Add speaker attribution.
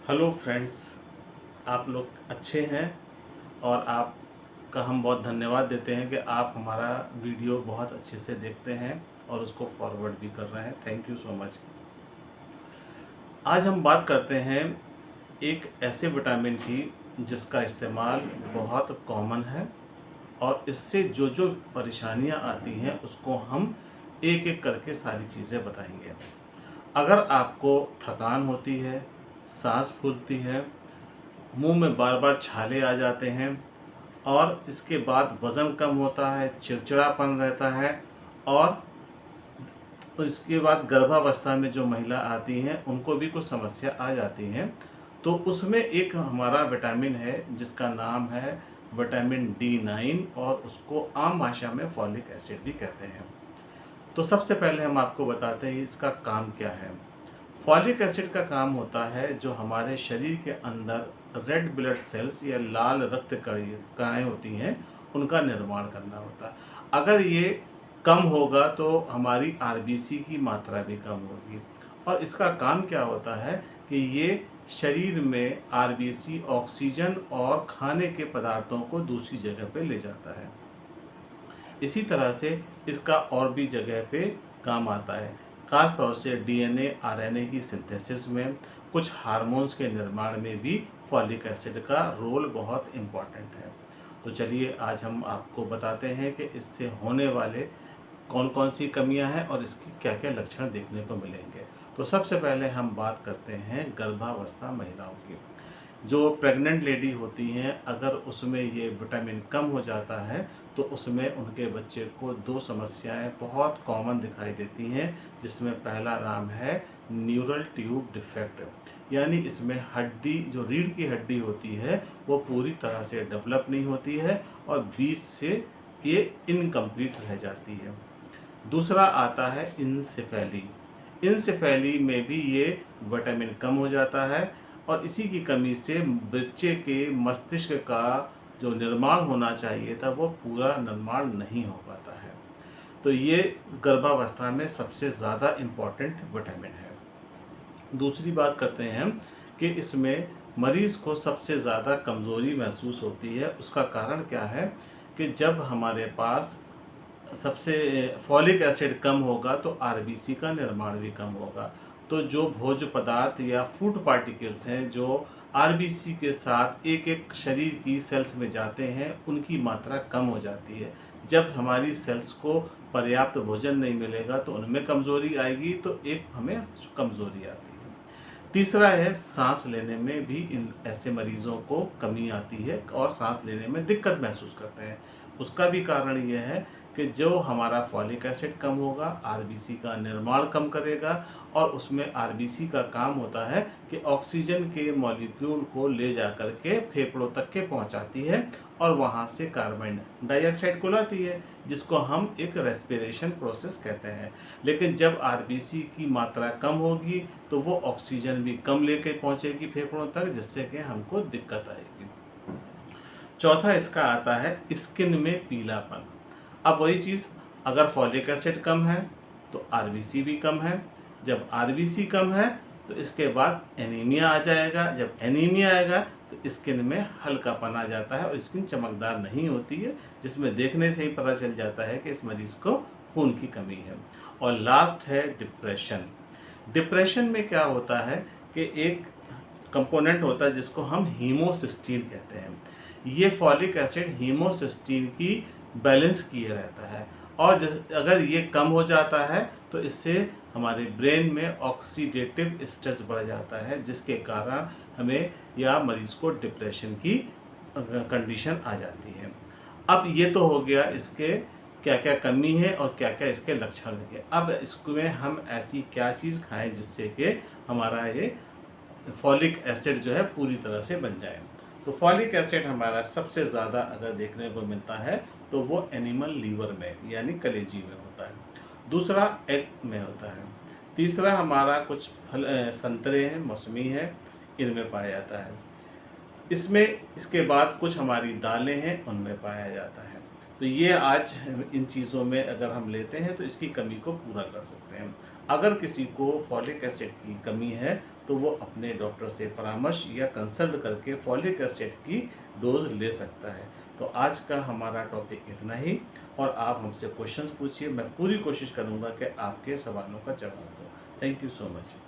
Speaker 1: Hello friends, आप लोग अच्छे हैं और आपका हम बहुत धन्यवाद देते हैं कि आप हमारा वीडियो बहुत अच्छे से देखते हैं और उसको फॉरवर्ड भी कर रहे हैं। Thank you so much. आज हम बात करते हैं एक ऐसे विटामिन की जिसका इस्तेमाल बहुत कॉमन है और इससे जो जो परेशानियां आती हैं उसको हम एक एक करके सारी चीज़ें बताएंगे। अगर आपको थकान होती है, सांस फूलती है, मुंह में बार बार छाले आ जाते हैं और इसके बाद वज़न कम होता है, चिड़चिड़ापन रहता है और इसके बाद गर्भावस्था में जो महिला आती हैं उनको भी कुछ समस्या आ जाती हैं, तो उसमें एक हमारा विटामिन है जिसका नाम है विटामिन D9 और उसको आम भाषा में फॉलिक एसिड भी कहते हैं। तो सबसे पहले हम आपको बताते हैं इसका काम क्या है। फॉलिक एसिड का काम होता है जो हमारे शरीर के अंदर रेड ब्लड सेल्स या लाल रक्त कणिकाएँ होती हैं उनका निर्माण करना होता है। अगर ये कम होगा तो हमारी आरबीसी की मात्रा भी कम होगी और इसका काम क्या होता है कि ये शरीर में आरबीसी ऑक्सीजन और खाने के पदार्थों को दूसरी जगह पे ले जाता है। इसी तरह से इसका और भी जगह पे काम आता है, ख़ास तौर से डीएनए आरएनए की सिंथेसिस में, कुछ हार्मोन्स के निर्माण में भी फॉलिक एसिड का रोल बहुत इम्पॉर्टेंट है। तो चलिए आज हम आपको बताते हैं कि इससे होने वाले कौन कौन सी कमियां हैं और इसकी क्या क्या लक्षण देखने को मिलेंगे। तो सबसे पहले हम बात करते हैं गर्भावस्था महिलाओं की। जो प्रेग्नेंट लेडी होती हैं अगर उसमें ये विटामिन कम हो जाता है तो उसमें उनके बच्चे को दो समस्याएं बहुत कॉमन दिखाई देती हैं, जिसमें पहला नाम है न्यूरल ट्यूब डिफेक्ट, यानी इसमें हड्डी जो रीढ़ की हड्डी होती है वो पूरी तरह से डेवलप नहीं होती है और बीच से ये इनकम्प्लीट रह जाती है। दूसरा आता है इंसेफेली। इंसेफेली में भी ये विटामिन कम हो जाता है और इसी की कमी से बच्चे के मस्तिष्क का जो निर्माण होना चाहिए था वो पूरा निर्माण नहीं हो पाता है। तो ये गर्भावस्था में सबसे ज़्यादा इम्पॉर्टेंट विटामिन है। दूसरी बात करते हैं हम कि इसमें मरीज़ को सबसे ज़्यादा कमज़ोरी महसूस होती है। उसका कारण क्या है कि जब हमारे पास सबसे फॉलिक एसिड कम होगा तो आरबीसी का निर्माण भी कम होगा। तो जो भोज्य पदार्थ या फूड पार्टिकल्स हैं जो आरबीसी के साथ एक एक शरीर की सेल्स में जाते हैं उनकी मात्रा कम हो जाती है। जब हमारी सेल्स को पर्याप्त भोजन नहीं मिलेगा तो उनमें कमज़ोरी आएगी, तो एक हमें कमज़ोरी आती है। तीसरा है सांस लेने में भी इन ऐसे मरीजों को कमी आती है और सांस लेने में दिक्कत महसूस करते हैं। उसका भी कारण ये है कि जो हमारा फॉलिक एसिड कम होगा आरबीसी का निर्माण कम करेगा और उसमें आरबीसी का काम होता है कि ऑक्सीजन के मॉलिक्यूल को ले जा कर के फेफड़ों तक के पहुंचाती है और वहां से कार्बन डाइऑक्साइड को लाती है, जिसको हम एक रेस्पिरेशन प्रोसेस कहते हैं। लेकिन जब आरबीसी की मात्रा कम होगी तो वो ऑक्सीजन भी कम लेके पहुंचेगी फेफड़ों तक, जिससे कि हमको दिक्कत आएगी। चौथा इसका आता है स्किन में पीलापन। अब वही चीज़, अगर फॉलिक एसिड कम है तो आरबीसी भी कम है। जब आरबीसी कम है तो इसके बाद एनीमिया आ जाएगा। जब एनीमिया आएगा तो स्किन में हल्कापन आ जाता है और स्किन चमकदार नहीं होती है, जिसमें देखने से ही पता चल जाता है कि इस मरीज को खून की कमी है। और लास्ट है डिप्रेशन। डिप्रेशन में क्या होता है कि एक कंपोनेंट होता है जिसको हम हीमोसिस्टीन कहते हैं। ये फॉलिक एसिड हीमोसिस्टीन की बैलेंस किए रहता है और अगर ये कम हो जाता है तो इससे हमारे ब्रेन में ऑक्सीडेटिव स्ट्रेस बढ़ जाता है, जिसके कारण हमें या मरीज को डिप्रेशन की कंडीशन आ जाती है। अब ये तो हो गया इसके क्या क्या कमी है और क्या क्या इसके लक्षण देखें। अब इसमें हम ऐसी क्या चीज़ खाएं जिससे कि हमारा ये फॉलिक एसिड जो है पूरी तरह से बन जाए। तो फॉलिक एसिड हमारा सबसे ज़्यादा अगर देखने को मिलता है तो वो एनिमल लीवर में यानी कलेजी में होता है। दूसरा एग में होता है। तीसरा हमारा कुछ फल संतरे हैं, मौसमी है, इनमें पाया जाता है। इसमें इसके बाद कुछ हमारी दालें हैं उनमें पाया जाता है। तो ये आज इन चीज़ों में अगर हम लेते हैं तो इसकी कमी को पूरा कर सकते हैं। अगर किसी को फॉलिक एसिड की कमी है तो वो अपने डॉक्टर से परामर्श या कंसल्ट करके फॉलिक एसिड की डोज ले सकता है। तो आज का हमारा टॉपिक इतना ही, और आप हमसे क्वेश्चंस पूछिए, मैं पूरी कोशिश करूँगा कि आपके सवालों का जवाब दूँ। Thank you so much.